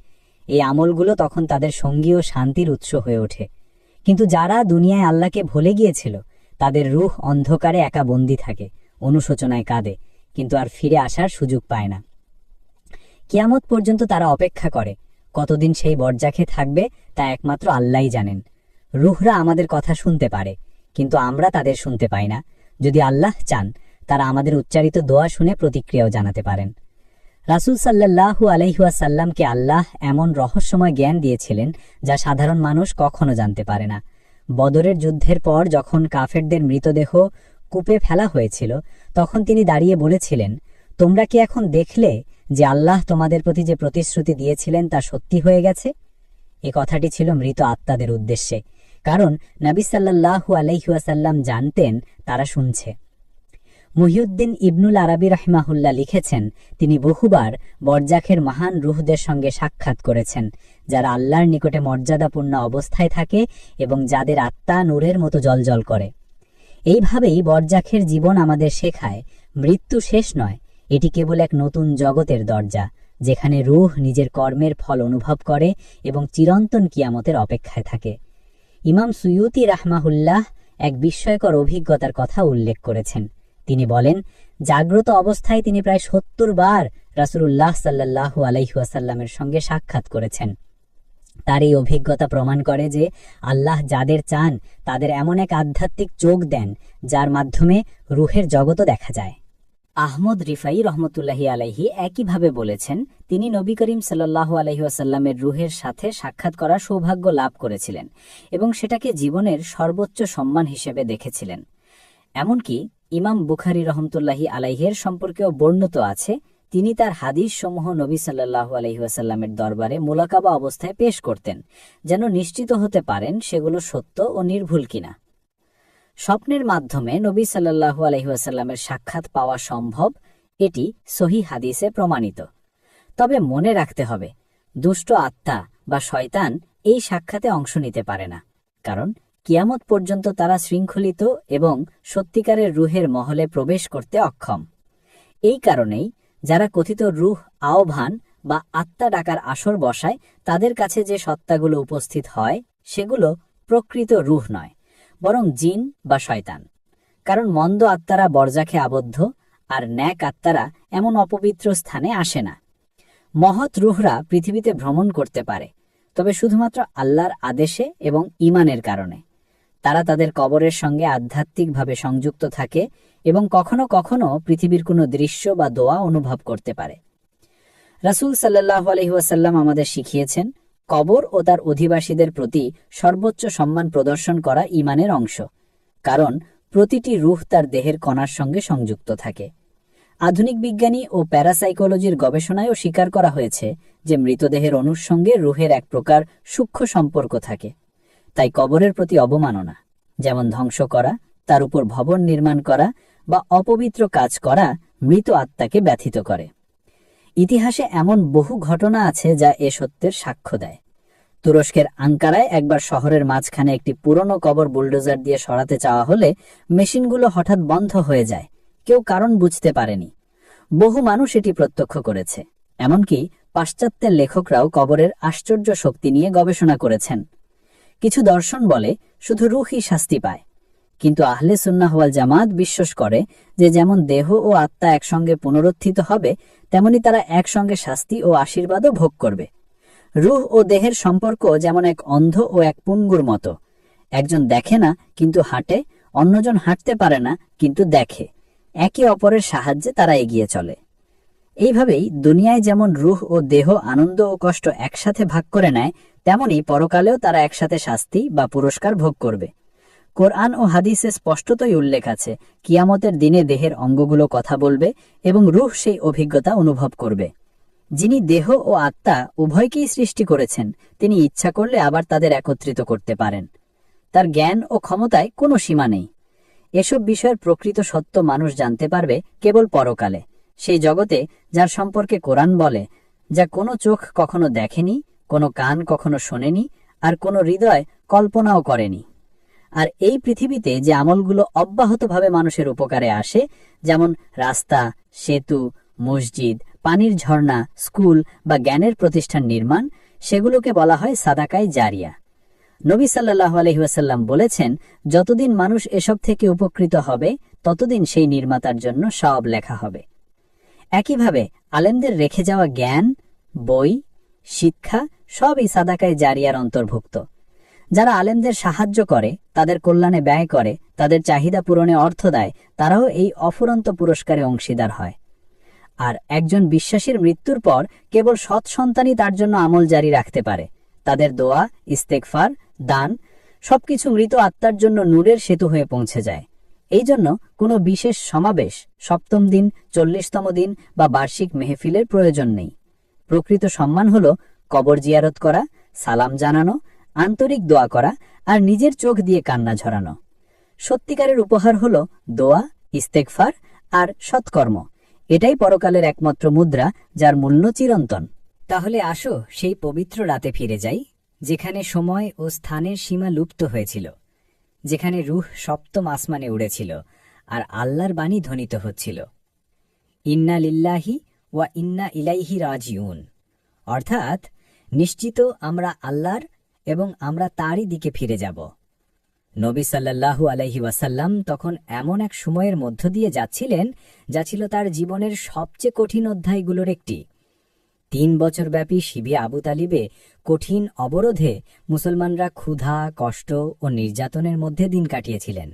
এই আমলগুলো তখন তাদের সঙ্গী ও শান্তির উৎস হয়ে ওঠে। কিন্তু যারা দুনিয়ায় আল্লাহকে ভুলে গিয়েছিল, তাদের রূহ অন্ধকারে একা বন্দী থাকে, অনুশোচনায় কাঁদে, কিন্তু আর ফিরে আসার সুযোগ পায় না। কিয়ামত পর্যন্ত তারা অপেক্ষা করে। কতদিন সেই বরজাখে থাকবে তা একমাত্র আল্লাহই জানেন। রূহরা আমাদের কথা শুনতে পারে, কিন্তু আমরা তাদের শুনতে পাই না। যদি আল্লাহ চান, তারা আমাদের উচ্চারিত দোয়া শুনে প্রতিক্রিয়াও জানাতে পারেন। রাসূল সাল্লাল্লাহু আলাইহি ওয়াসাল্লামকে আল্লাহ এমন রহস্যময় জ্ঞান দিয়েছিলেন যা সাধারণ মানুষ কখনো জানতে পারে না। বদরের যুদ্ধের পর যখন কাফেরদের মৃতদেহ কূপে ফেলা হয়েছিল, তখন তিনি দাঁড়িয়ে বলেছিলেন, তোমরা কি এখন দেখলে যে আল্লাহ তোমাদের প্রতি যে প্রতিশ্রুতি দিয়েছিলেন তা সত্যি হয়ে গেছে? এ কথাটি ছিল মৃত আত্মাদের উদ্দেশ্যে, কারণ নবী সাল্লাল্লাহু আলাইহি ওয়াসাল্লাম জানতেন তারা শুনছে। মুহিউদ্দিন ইবনুল আরাবী রাহিমাহুল্লাহ লিখেছেন, তিনি বহুবার বরজাখের মহান রূহদের সঙ্গে সাক্ষাৎ করেছেন, যারা আল্লাহর নিকটে মর্যাদাপূর্ণ অবস্থায় থাকে এবং যাদের আত্মা নূরের মতো জ্বলজ্বল করে। এইভাবেই বরজাখের জীবন আমাদের শেখায়, মৃত্যু শেষ নয়, এটি কেবল এক নতুন জগতের দরজা, যেখানে রূহ নিজের কর্মের ফল অনুভব করে এবং চিরন্তন কিয়ামতের অপেক্ষায় থাকে। ইমাম সুয়ুতি রাহমাহুল্লাহ এক বিস্ময়কর অভিজ্ঞতার কথা উল্লেখ করেছেন। তিনি বলেন, জাগ্রত অবস্থায় তিনি প্রায় ৭০ বার রাসূলুল্লাহ সাল্লাল্লাহু আলাইহি ওয়াসাল্লামের সঙ্গে সাক্ষাৎ করেছেন। তার এই অভিজ্ঞতা প্রমাণ করে যে আল্লাহ যাদের চান তাদের এমন এক আধ্যাত্মিক চোখ দেন যার মাধ্যমে রূহের জগতও দেখা যায়। আহমদ রিফাই রহমতুল্লাহি আলাইহি একইভাবে বলেছেন, তিনি নবী করিম সাল্লাল্লাহু আলাইহি ওয়াসাল্লামের রূহের সাথে সাক্ষাৎ করার সৌভাগ্য লাভ করেছিলেন এবং সেটাকে জীবনের সর্বোচ্চ সম্মান হিসেবে দেখেছিলেন। এমনকি ইমাম বুখারী রহমতুল্লাহি আলাইহির সম্পর্কেও বর্ণিত আছে, তিনি তার হাদিস সমূহ নবী সাল্লাল্লাহু আলাইহি ওয়াসাল্লামের দরবারে মুলাকাবা অবস্থায় পেশ করতেন, যেন নিশ্চিত হতে পারেন সেগুলো সত্য ও নির্ভুল কিনা। স্বপ্নের মাধ্যমে নবী সাল্লাল্লাহু আলাইহি ওয়াসাল্লামের সাক্ষাৎ পাওয়া সম্ভব, এটি সহিহ হাদিসে প্রমাণিত। তবে মনে রাখতে হবে, দুষ্ট আত্মা বা শয়তান এই সাক্ষাতে অংশ নিতে পারে না, কারণ কিয়ামত পর্যন্ত তারা শৃঙ্খলিত এবং সত্যিকারের রূহের মহলে প্রবেশ করতে অক্ষম। এই কারণেই যারা কথিত রূহ আহ্বান বা আত্মা ডাকার আসর বসায়, তাদের কাছে যে সত্তাগুলো উপস্থিত হয় সেগুলো প্রকৃত রূহ নয়, বরং জিন বা শয়তান। কারণ মন্দ আত্মারা বরজাখে আবদ্ধ, আর ন্যাক আত্মারা এমন অপবিত্র স্থানে আসে না। মহৎ রূহরা পৃথিবীতে ভ্রমণ করতে পারে, তবে শুধুমাত্র আল্লাহর আদেশে এবং ঈমানের কারণে। তারা তাদের কবরের সঙ্গে আধ্যাত্মিকভাবে সংযুক্ত থাকে এবং কখনো কখনো পৃথিবীর কোনো দৃশ্য বা দোয়া অনুভব করতে পারে। রাসূল সাল্লাল্লাহু আলাইহি ওয়াসাল্লাম আমাদের শিখিয়েছেন, কবর ও তার অধিবাসীদের প্রতি সর্বোচ্চ সম্মান প্রদর্শন করা ঈমানের অংশ, কারণ প্রতিটি রূহ তার দেহের কণার সঙ্গে সংযুক্ত থাকে। আধুনিক বিজ্ঞানী ও প্যারাসাইকোলজির গবেষণায়ও স্বীকার করা হয়েছে যে মৃতদেহের অণুর সঙ্গে রূহের এক প্রকার সূক্ষ্ম সম্পর্ক থাকে। তাই কবরের প্রতি অবমাননা, যেমন ধ্বংস করা, তার উপর ভবন নির্মাণ করা বা অপবিত্র কাজ করা, মৃত আত্মাকে ব্যথিত করে। ইতিহাসে এমন বহু ঘটনা আছে যা এ সত্যের সাক্ষ্য দেয়। তুরস্কের আঙ্কারায় একবার শহরের মাঝখানে একটি পুরনো কবর বুলডোজার দিয়ে সরাতে চাওয়া হলে মেশিনগুলো হঠাৎ বন্ধ হয়ে যায়। কেউ কারণ বুঝতে পারেনি। বহু মানুষ এটি প্রত্যক্ষ করেছে। এমনকি পাশ্চাত্যের লেখকরাও কবরের আশ্চর্য শক্তি নিয়ে গবেষণা করেছেন। কিছু দর্শন বলে শুধু রূহই শাস্তি পায়, কিন্তু আহলে সুন্নাহ ওয়াল জামাত বিশ্বাস করে যে যেমন দেহ ও আত্মা একসঙ্গে পুনরুত্থিত হবে, তেমনি তারা একসঙ্গে শাস্তি ও আশীর্বাদও ভোগ করবে। রূহ ও দেহের সম্পর্ক যেমন এক অন্ধ ও এক পুঙ্গুর মতো। একজন দেখে না কিন্তু হাঁটে, অন্যজন হাঁটতে পারে না কিন্তু দেখে। একে অপরের সাহায্যে তারা এগিয়ে চলে। এইভাবেই দুনিয়ায় যেমন রূহ ও দেহ আনন্দ ও কষ্ট একসাথে ভাগ করে নেয়, তেমনি পরকালেও তারা একসাথে শাস্তি বা পুরস্কার ভোগ করবে। কোরআন ও হাদিসে স্পষ্টতই উল্লেখ আছে, কিয়ামতের দিনে দেহের অঙ্গগুলো কথা বলবে এবং রূহ সেই অভিজ্ঞতা অনুভব করবে। যিনি দেহ ও আত্মা উভয়কেই সৃষ্টি করেছেন, তিনি ইচ্ছা করলে আবার তাদের একত্রিত করতে পারেন। তার জ্ঞান ও ক্ষমতায় কোনো সীমা নেই। এসব বিষয়ের প্রকৃত সত্য মানুষ জানতে পারবে কেবল পরকালে, সেই জগতে যার সম্পর্কে কোরআন বলে, যা কোনো চোখ কখনো দেখেনি, কোনো কান কখনো শোনেনি, আর কোনো হৃদয় কল্পনাও করেনি। আর এই পৃথিবীতে যে আমলগুলো অব্যাহতভাবে মানুষের উপকারে আসে, যেমন রাস্তা, সেতু, মসজিদ, পানির ঝর্ণা, স্কুল বা জ্ঞানের প্রতিষ্ঠান নির্মাণ, সেগুলোকে বলা হয় সাদাকায়ে জারিয়া। নবী সাল্লাল্লাহু আলাইহি ওয়াসাল্লাম বলেছেন, যতদিন মানুষ এসব থেকে উপকৃত হবে, ততদিন সেই নির্মাতার জন্য সওয়াব লেখা হবে। একইভাবে আলেমদের রেখে যাওয়া জ্ঞান, বই, শিক্ষা সবই সাদাকায়ে জারিয়ার অন্তর্ভুক্ত। যারা আলেমদের সাহায্য করে, তাদের কল্যাণে ব্যয় করে, তাদের চাহিদা পূরণে অর্থ দেয়, তারাও এই অফুরন্ত পুরস্কারে অংশীদার হয়। আর একজন বিশ্বাসীর মৃত্যুর পর কেবল সৎ সন্তানই তার জন্য আমল জারি রাখতে পারে। তাদের দোয়া, ইস্তেগফার, দান সবকিছু মৃত আত্মার জন্য নূরের সেতু হয়ে পৌঁছে যায়। এই জন্য কোনো বিশেষ সমাবেশ, সপ্তম দিন, 40তম দিন বা বার্ষিক মেহফিলের প্রয়োজন নেই। প্রকৃত সম্মান হল কবর জিয়ারত করা, সালাম জানানো, আন্তরিক দোয়া করা আর নিজের চোখ দিয়ে কান্না ঝরানো। সত্যিকারের উপহার হল দোয়া, ইস্তেগফার আর সৎকর্ম। এটাই পরকালের একমাত্র মুদ্রা, যার মূল্য চিরন্তন। তাহলে আসো সেই পবিত্র রাতে ফিরে যাই, যেখানে সময় ও স্থানের সীমা লুপ্ত হয়েছিল, যেখানে রূহ সপ্তম আসমানে উড়েছিল আর আল্লাহর বাণী ধ্বনিত হচ্ছিল, ইন্না লিল্লাহি ওয়া ইন্না ইলাইহি রাজিউন, অর্থাৎ নিশ্চিত আমরা আল্লাহর এবং আমরা তারই দিকে ফিরে যাব। নবী সাল্লাল্লাহু আলাইহি ওয়াসাল্লাম তখন এমন এক সময়ের মধ্য দিয়ে যাচ্ছিলেন, যা ছিল তার জীবনের সবচেয়ে কঠিন অধ্যায়গুলোর একটি। 3 বছরব্যাপী শিবিয়ে আবু তালিবে কঠিন অবরোধে মুসলমানরা ক্ষুধা, কষ্ট ও নির্যাতনের মধ্যে দিন কাটিয়েছিলেন।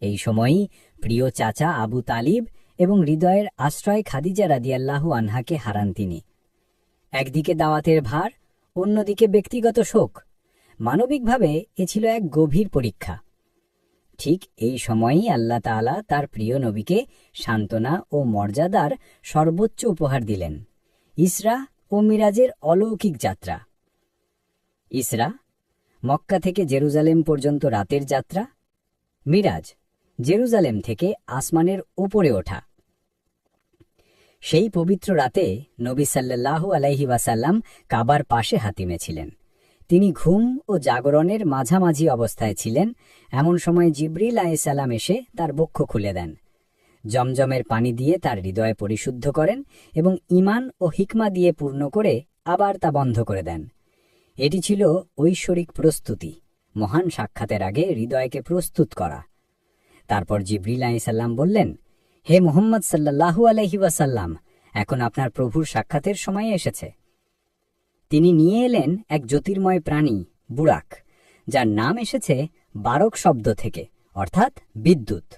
এই সময়ই প্রিয় চাচা আবু তালিব এবং হৃদয়ের আশ্রয় খাদিজা রাদিয়াল্লাহু আনহাকে হারান তিনি। একদিকে দাওয়াতের ভার, অন্যদিকে ব্যক্তিগত শোক। মানবিকভাবে এ ছিল এক গভীর পরীক্ষা। ঠিক এই সময়েই আল্লাহ তাআলা তার প্রিয় নবীকে সান্ত্বনা ও মর্যাদার সর্বোচ্চ উপহার দিলেন, ইসরা ও মিরাজের অলৌকিক যাত্রা। ইসরা, মক্কা থেকে জেরুজালেম পর্যন্ত রাতের যাত্রা। মিরাজ, জেরুজালেম থেকে আসমানের ওপরে ওঠা। সেই পবিত্র রাতে নবী সাল্লাল্লাহু আলাইহি ওয়াসাল্লাম কাবার পাশে হাতিমে ছিলেন। তিনি ঘুম ও জাগরণের মাঝামাঝি অবস্থায় ছিলেন। এমন সময় জিবরিল আলাইহিস সালাম এসে তার বক্ষ খুলে দেন, জমজমের পানি দিয়ে তার হৃদয় পরিশুদ্ধ করেন এবং ঈমান ও হিকমা দিয়ে পূর্ণ করে আবার তা বন্ধ করে দেন। এটি ছিল ঐশ্বরিক প্রস্তুতি, মহান সাক্ষাতের আগে হৃদয়কে প্রস্তুত করা। তারপর জিবরিল আলাইহিসসালাম বললেন, হে মুহাম্মদ সাল্লাল্লাহু আলাইহি ওয়াসাল্লাম, এখন আপনার প্রভুর সাক্ষাতের সময় এসেছে। তিনি নিয়ে এলেন এক জ্যোতির্ময় প্রাণী বুরাক, যার নাম এসেছে বারক শব্দ থেকে, অর্থাৎ বিদ্যুৎ।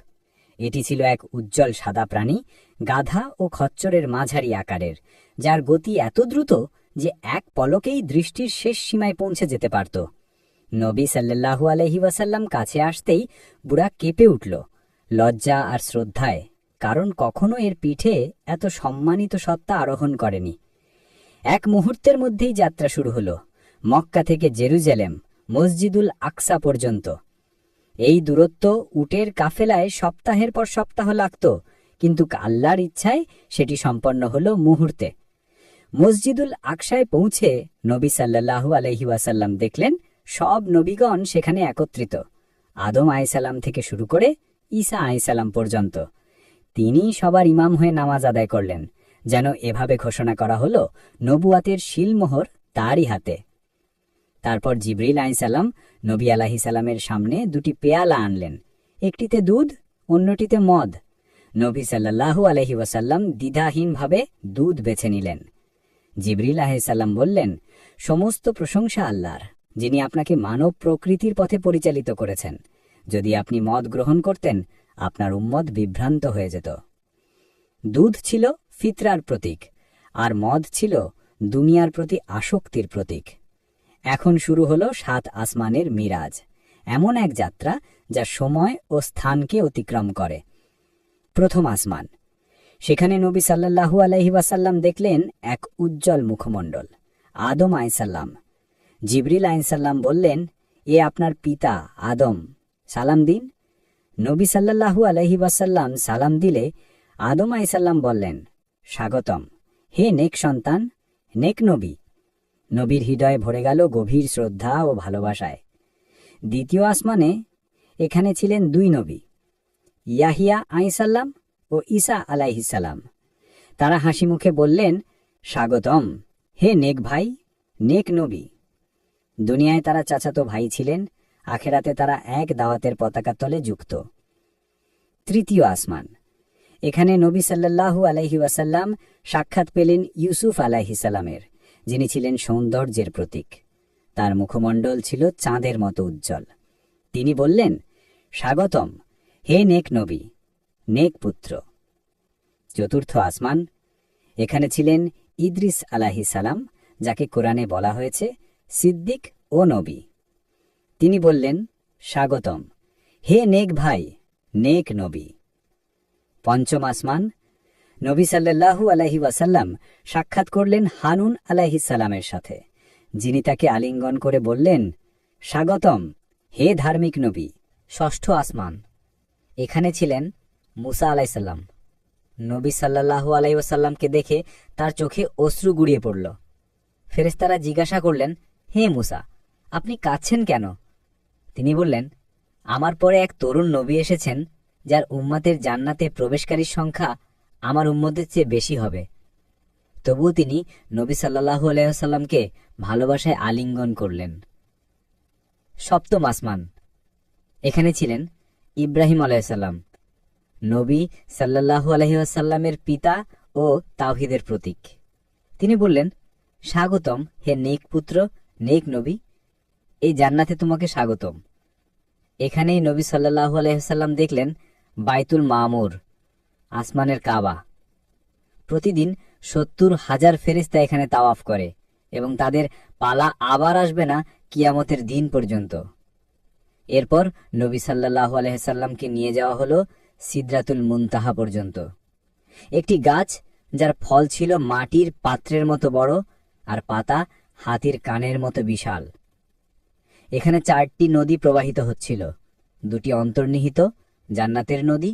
এটি ছিল এক উজ্জ্বল সাদা প্রাণী, গাধা ও খচ্চরের মাঝারি আকারের, যার গতি এত দ্রুত যে এক পলকেই দৃষ্টির শেষ সীমায় পৌঁছে যেতে পারত। নবী সাল্লাল্লাহু আলাইহি ওয়াসাল্লাম কাছে আসতেই বুরাক কেঁপে উঠল লজ্জা আর শ্রদ্ধায়, কারণ কখনো এর পিঠে এত সম্মানিত সত্তা আরোহণ করেনি। এক মুহূর্তের মধ্যেই যাত্রা শুরু হলো, মক্কা থেকে জেরুজালেম, মসজিদুল আকসা পর্যন্ত। এই দূরত্ব উটের কাফেলায় সপ্তাহের পর সপ্তাহ লাগত, কিন্তু আল্লাহর ইচ্ছায় সেটি সম্পন্ন হলো মুহূর্তে। মসজিদুল আকসায় পৌঁছে নবী সাল্লাল্লাহু আলাইহি ওয়াসাল্লাম দেখলেন সব নবীগণ সেখানে একত্রিত, আদম আলাইহিসসালাম থেকে শুরু করে ঈসা আলাইহিসসালাম পর্যন্ত। তিনি সবার ইমাম হয়ে নামাজ আদায় করলেন, যেন এভাবে ঘোষণা করা হলো নবুয়াতের শিলমোহর তারই হাতে। তারপর জিবরিল আলাইহিসসালাম নবী আলাইহিসসালামের সামনে দুটি পেয়ালা আনলেন, একটিতে দুধ, অন্যটিতে মদ। নবী সাল্লাল্লাহু আলাইহি ওয়াসাল্লাম দ্বিধাহীনভাবে দুধ বেছে নিলেন। জিবরিল আলাইহিসসালাম বললেন, সমস্ত প্রশংসা আল্লাহর, যিনি আপনাকে মানব প্রকৃতির পথে পরিচালিত করেছেন। যদি আপনি মদ গ্রহণ করতেন, আপনার উম্মত বিভ্রান্ত হয়ে যেত। দুধ ছিল ফিতরার প্রতীক, আর মদ ছিল দুনিয়ার প্রতি আসক্তির প্রতীক। এখন শুরু হলো 7 আসমানের মিরাজ, এমন এক যাত্রা যা সময় ও স্থানকে অতিক্রম করে। প্রথম আসমান, সেখানে নবী সাল্লাল্লাহু আলাইহি ওয়াসাল্লাম দেখলেন এক উজ্জ্বল মুখমণ্ডল, আদম আলাইহিসসালাম। জিবরিল আলাইহিসসালাম বললেন, এ আপনার পিতা আদম, সালাম দিন। নবী সাল্লাল্লাহু আলাইহি ওয়াসাল্লাম সালাম দিলে আদম আলাইহিসসালাম বললেন, স্বাগতম, হে নেক সন্তান, নেক নবী। নবীর হৃদয়ে ভরে গেল গভীর শ্রদ্ধা ও ভালোবাসায়। দ্বিতীয় আসমানে এখানে ছিলেন 2 নবী, ইয়াহিয়া আলাইহিসসালাম ও ঈসা আলাইহিসসালাম। তারা হাসি মুখে বললেন, স্বাগতম, হে নেক ভাই, নেক নবী। দুনিয়ায় তারা চাচাতো ভাই ছিলেন, আখেরাতে তারা এক দাওয়াতের পতাকা তলে যুক্ত। তৃতীয় আসমান, এখানে নবী সাল্লাল্লাহু আলাইহি ওয়াসাল্লাম সাক্ষাৎ পেলেন ইউসুফ আলাইহিসসালামের, যিনি ছিলেন সৌন্দর্যের প্রতীক। তার মুখমণ্ডল ছিল চাঁদের মতো উজ্জ্বল। তিনি বললেন, স্বাগতম, হে নেক নবী, নেক পুত্র। চতুর্থ আসমান, এখানে ছিলেন ইদ্রিস আলাইহিসসালাম, যাকে কোরআনে বলা হয়েছে সিদ্দিক ও নবী। তিনি বললেন, স্বাগতম, হে নেক ভাই, নেক নবী। পঞ্চম আসমান, নবী সাল্লাল্লাহু আলাইহি ওয়াসাল্লাম সাক্ষাৎ করলেন হারুন আলাইহিসসালামের সাথে, যিনি তাকে আলিঙ্গন করে বললেন, স্বাগতম, হে ধার্মিক নবী। ষষ্ঠ আসমান, এখানে ছিলেন মুসা আলাইহিসসালাম। নবী সাল্লাল্লাহু আলাইহি ওয়াসাল্লামকে দেখে তার চোখে অশ্রু গড়িয়ে পড়ল। ফেরেশতারা জিজ্ঞাসা করলেন, হে মুসা, আপনি কাঁদছেন কেন? তিনি বললেন, আমার পরে এক তরুণ নবী এসেছেন, যার উম্মতের জান্নাতে প্রবেশকারীর সংখ্যা আমার উম্মতের চেয়ে বেশি হবে। তবুও তিনি নবী সাল্লাল্লাহু আলাইহি ওয়াসাল্লামকে ভালোবাসায় আলিঙ্গন করলেন। সপ্তম আসমান, এখানে ছিলেন ইব্রাহিম আলাইহিসসালাম, নবী সাল্লাল্লাহু আলাইহি ওয়াসাল্লামের পিতা ও তাওহীদের প্রতীক। তিনি বললেন, স্বাগতম, হে নেক পুত্র, নেক নবী, এই জান্নাতে তোমাকে স্বাগতম। এখানেই নবী সাল্লাল্লাহু আলাইহি ওয়াসাল্লাম দেখলেন বাইতুল মামুর, আসমানের কাবা। প্রতিদিন 70,000 ফেরেশতা এখানে তাওয়াফ করে এবং তাদের পালা আবার আসবে না কিয়ামতের দিন পর্যন্ত। এরপর নবী সাল্লাল্লাহু আলাইহি ওয়াসাল্লামকে নিয়ে যাওয়া হলো সিদরাতুল মুনতাহা পর্যন্ত, একটি গাছ যার ফল ছিল মাটির পাত্রের মতো বড় আর পাতা হাতির কানের মতো বিশাল। এখানে 4টি নদী প্রবাহিত হচ্ছিল, 2টি অন্তর্নিহিত জান্নাতের নদী,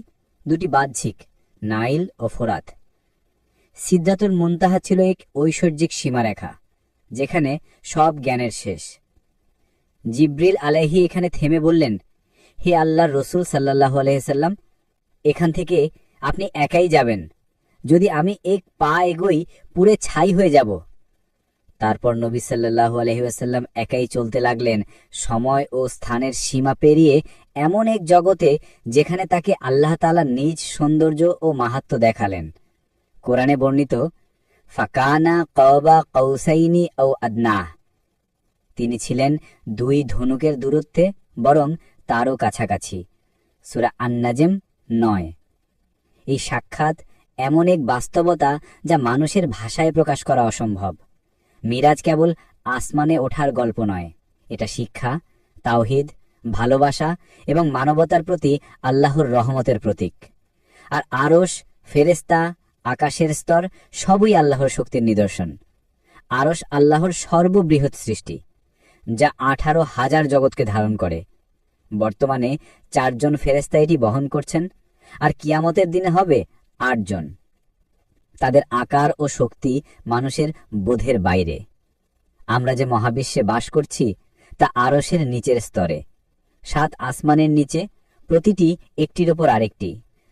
2টি বাহ্যিক নাইল ও ফোরাত। সিদরাতুল মুনতাহা ছিল এক ঐশ্বর্যিক সীমারেখা, যেখানে সব জ্ঞানের শেষ। জিবরিল আলাইহি এখানে থেমে বললেন, হে আল্লাহর রসুল সাল্লাল্লাহু আলাইহি সাল্লাম, এখান থেকে আপনি একাই যাবেন। যদি আমি এক পা এগোই পুরে ছাই হয়ে যাব। তারপর নবী সাল্লাল্লাহু আলাইহি ওয়াসাল্লাম একাই চলতে লাগলেন সময় ও স্থানের সীমা পেরিয়ে এমন এক জগতে যেখানে তাকে আল্লাহ তাআলা নিজ সৌন্দর্য ও মাহাত্ম্য দেখালেন। কোরআনে বর্ণিত, ফাকানা কাবা কাউসাইনি আও আদনা, তিনি ছিলেন 2 ধনুকের দূরত্বে, বরং তারও কাছাকাছি। সূরা আন-নাজম 9। এই সাক্ষাৎ এমন এক বাস্তবতা যা মানুষের ভাষায় প্রকাশ করা অসম্ভব। মিরাজ কেবল আসমানে ওঠার গল্প নয়, এটা শিক্ষা, তাওহীদ, ভালোবাসা এবং মানবতার প্রতি আল্লাহর রহমতের প্রতীক। আর আরশ, ফেরেশতা, আকাশের স্তর সবই আল্লাহর শক্তির নিদর্শন। আরশ আল্লাহর সর্ববৃহৎ সৃষ্টি, যা 18,000 জগৎকে ধারণ করে। বর্তমানে 4 জন ফেরেশতা এটি বহন করছেন, আর কিয়ামতের দিনে হবে 8 জন। তাদের আকার ও শক্তি মানুষের বোধের বাইরে। আমরা যে মহাবিশ্বে বাস করছি তা আরশের নিচের স্তরে, 7 আসমানের নিচে, প্রতিটি একটির ওপর আরেকটি,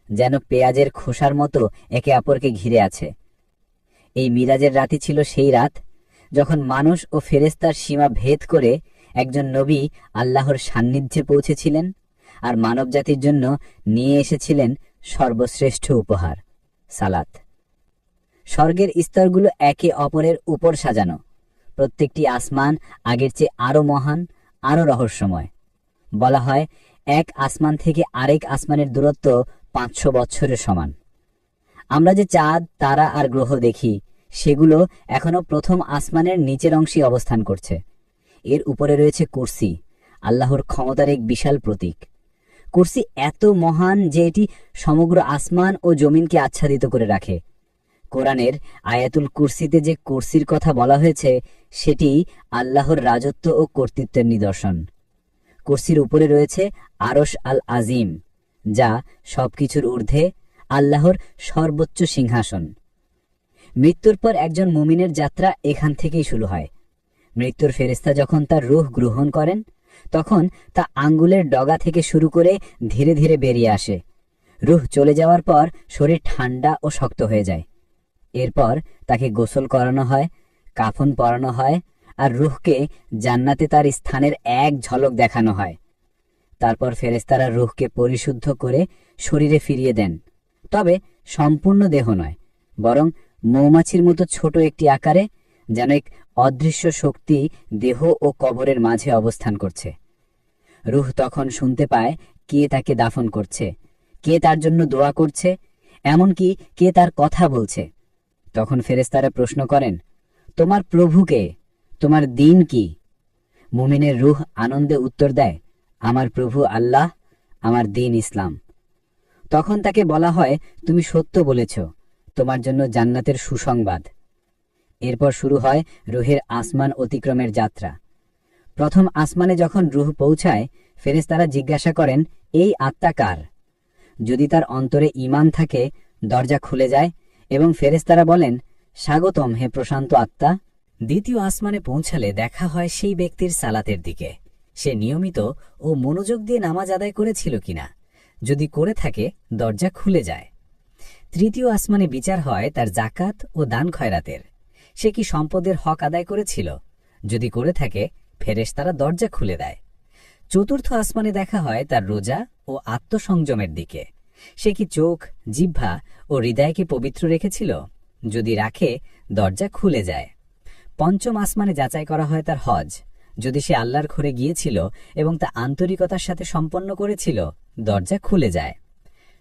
যেন পেঁয়াজের খোসার মতো একে অপরকে ঘিরে আছে। এই মিরাজের রাতই ছিল সেই রাত যখন মানুষ ও ফেরেশতার সীমা ভেদ করে একজন নবী আল্লাহর সান্নিধ্যে পৌঁছেছিলেন আর মানবজাতির জন্য নিয়ে এসেছিলেন সর্বশ্রেষ্ঠ উপহার, সালাত। স্বর্গের স্তরগুলো একে অপরের উপর সাজানো, প্রত্যেকটি আসমান আগের চেয়ে আরও মহান, আরও রহস্যময়। বলা হয় এক আসমান থেকে আরেক আসমানের দূরত্ব 500 বছরের সমান। আমরা যে চাঁদ, তারা আর গ্রহ দেখি সেগুলো এখনো প্রথম আসমানের নিচের অংশে অবস্থান করছে। এর উপরে রয়েছে কুরসি, আল্লাহর ক্ষমতার এক বিশাল প্রতীক। কুরসি এত মহান যে এটি সমগ্র আসমান ও জমিনকে আচ্ছাদিত করে রাখে। কোরআনের আয়াতুল কুরসিতে যে কুরসির কথা বলা হয়েছে সেটি আল্লাহর রাজত্ব ও কর্তৃত্বের নিদর্শন। কুরসির উপরে রয়েছে আরশ আল আজিম, যা সবকিছুর ঊর্ধ্বে, আল্লাহর সর্বোচ্চ সিংহাসন। মৃত্যুর পর একজন মুমিনের যাত্রা এখান থেকেই শুরু হয়। মৃত্যুর ফেরেশতা যখন তার রূহ গ্রহণ করেন তখন তা আঙ্গুলের ডগা থেকে শুরু করে ধীরে ধীরে বেরিয়ে আসে। রূহ চলে যাওয়ার পর শরীর ঠান্ডা ও শক্ত হয়ে যায়। এরপর তাকে গোসল করানো হয়, কাফন পরানো হয়, আর রূহকে জান্নাতে তার স্থানের এক ঝলক দেখানো হয়। তারপর ফেরেশতারা রূহকে পরিশুদ্ধ করে শরীরে ফিরিয়ে দেন, তবে সম্পূর্ণ দেহ নয়, বরং মৌমাছির মতো ছোট একটি আকারে, যেন এক অদৃশ্য শক্তি দেহ ও কবরের মাঝে অবস্থান করছে। রূহ তখন শুনতে পায় কে তাকে দাফন করছে, কে তার জন্য দোয়া করছে, এমনকি কে তার কথা বলছে। তখন ফেরেশতারা প্রশ্ন করেন, তোমার প্রভু কে? তোমার দিন কি? মুমিনের রূহ আনন্দে উত্তর দেয়, আমার প্রভু আল্লাহ, আমার দিন ইসলাম। তখন তাকে বলা হয়, তুমি সত্য বলেছ, তোমার জন্য জান্নাতের সুসংবাদ। এরপর শুরু হয় রূহের আসমান অতিক্রমের যাত্রা। প্রথম আসমানে যখন রূহ পৌঁছায় ফেরেশতারা জিজ্ঞাসা করেন, এই আত্মা কার? যদি তার অন্তরে ঈমান থাকে দরজা খুলে যায় এবং ফেরেশতারা বলেন, স্বাগতম হে প্রশান্ত আত্মা। দ্বিতীয় আসমানে পৌঁছালে দেখা হয় সেই ব্যক্তির সালাতের দিকে, সে নিয়মিত ও মনোযোগ দিয়ে নামাজ আদায় করেছিল কিনা। যদি করে থাকে দরজা খুলে যায়। তৃতীয় আসমানে বিচার হয় তার জাকাত ও দান খয়রাতের, সে কি সম্পদের হক আদায় করেছিল। যদি করে থাকে ফেরেশতারা দরজা খুলে দেয়। চতুর্থ আসমানে দেখা হয় তার রোজা ও আত্মসংযমের দিকে, সে কি চোখ, জিহ্বা ও হৃদয়কে পবিত্র রেখেছিল। যদি রাখে দরজা খুলে যায়। পঞ্চম আসমানে যাচাই করা হয় তার হজ, যদি সে আল্লাহর ঘরে গিয়েছিল এবং তা আন্তরিকতার সাথে সম্পন্ন করেছিল দরজা খুলে যায়।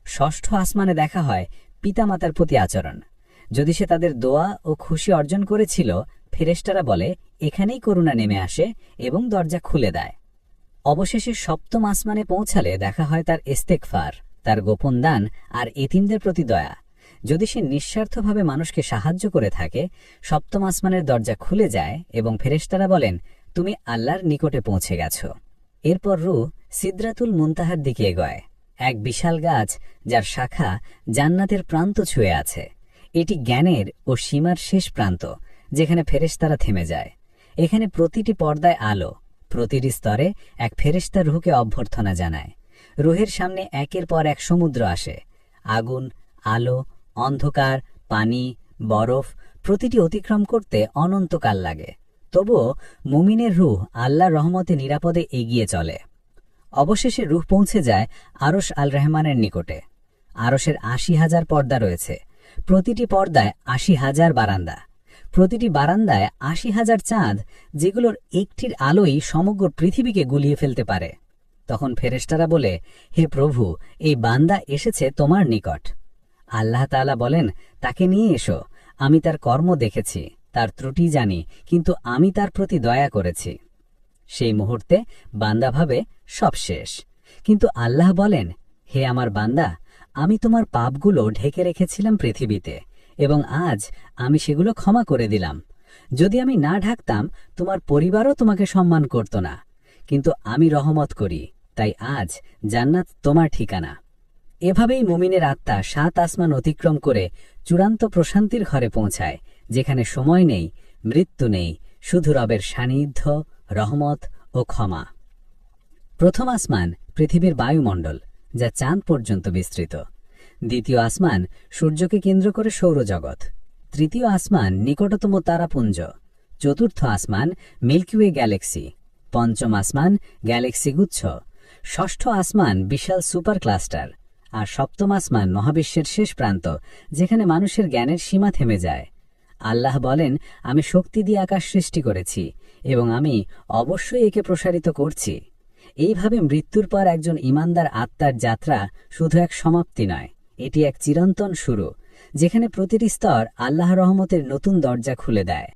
ষষ্ঠ আসমানে দেখা হয় পিতামাতার প্রতি আচরণ, যদি সে তাদের দোয়া ও খুশি অর্জন করেছিল ফেরেশতারা বলে এখানেই করুণা নেমে আসে এবং দরজা খুলে দেয়। অবশেষে সপ্তম আসমানে পৌঁছালে দেখা হয় তার ইস্তেগফার, তার গোপন দান আর এতিমদের প্রতি দয়া। যদি সে নিঃস্বার্থভাবে মানুষকে সাহায্য করে থাকে সপ্তম আসমানের দরজা খুলে যায় এবং ফেরেশতারা বলেন তুমি আল্লাহর নিকটে পৌঁছে গেছ। এরপর রূহ সিদরাতুল মুনতাহার দিকে এগোয়, এক বিশাল গাছ যার শাখা জান্নাতের প্রান্ত ছুঁয়ে আছে। এটি জ্ঞানের ও সীমার শেষ প্রান্ত, যেখানে ফেরেশতারা থেমে যায়। এখানে প্রতিটি পর্দায় আলো, প্রতিটি স্তরে এক ফেরেশতা রূহকে অভ্যর্থনা জানায়। রূহের সামনে একের পর এক সমুদ্র আসে, আগুন, আলো, অন্ধকার, পানি, বরফ, প্রতিটি অতিক্রম করতে অনন্তকাল লাগে, তবুও মুমিনের রূহ আল্লাহর রহমতে নিরাপদে এগিয়ে চলে। অবশেষে রূহ পৌঁছে যায় আরশ আল রহমানের নিকটে। আরশের ৮০,০০০ পর্দা রয়েছে, প্রতিটি পর্দায় ৮০,০০০ বারান্দা, প্রতিটি বারান্দায় ৮০,০০০ চাঁদ, যেগুলোর একটির আলোই সমগ্র পৃথিবীকে গুলিয়ে ফেলতে পারে। তখন ফেরেশতারা বলে, হে প্রভু, এই বান্দা এসেছে তোমার নিকট। আল্লাহ তাআলা বলেন, তাকে নিয়ে এসো, আমি তার কর্ম দেখেছি, তার ত্রুটি জানি, কিন্তু আমি তার প্রতি দয়া করেছি। সেই মুহূর্তে বান্দা ভাবে সব শেষ, কিন্তু আল্লাহ বলেন, হে আমার বান্দা, আমি তোমার পাপগুলো ঢেকে রেখেছিলাম পৃথিবীতে, এবং আজ আমি সেগুলো ক্ষমা করে দিলাম। যদি আমি না ঢাকতাম, তোমার পরিবারও তোমাকে সম্মান করত না, কিন্তু আমি রহমত করি, তাই আজ জান্নাত তোমার ঠিকানা। এভাবেই মুমিনের আত্মা ৭ আসমান অতিক্রম করে চূড়ান্ত প্রশান্তির ঘরে পৌঁছায়, যেখানে সময় নেই, মৃত্যু নেই, শুধু রবের সান্নিধ্য, রহমত ও ক্ষমা। প্রথম আসমান পৃথিবীর বায়ুমণ্ডল, যা চাঁদ পর্যন্ত বিস্তৃত। দ্বিতীয় আসমান সূর্যকে কেন্দ্র করে সৌরজগৎ। তৃতীয় আসমান নিকটতম তারাপুঞ্জ। চতুর্থ আসমান মিল্কিওয়ে গ্যালাক্সি। পঞ্চম আসমান গ্যালাক্সি গুচ্ছ। ষষ্ঠ আসমান বিশাল সুপার ক্লাস্টার। আর সপ্তম আসমান মহাবিশ্বের শেষ প্রান্ত, যেখানে মানুষের জ্ঞানের সীমা থেমে যায়। আল্লাহ বলেন, আমি শক্তি দিয়ে আকাশ সৃষ্টি করেছি, এবং আমি অবশ্যই একে প্রসারিত করছি। এইভাবে মৃত্যুর পর একজন ঈমানদার আত্মার যাত্রা শুধু এক সমাপ্তি নয়, এটি এক চিরন্তন শুরু, যেখানে প্রতিটি স্তর আল্লাহর রহমতের নতুন দরজা খুলে দেয়।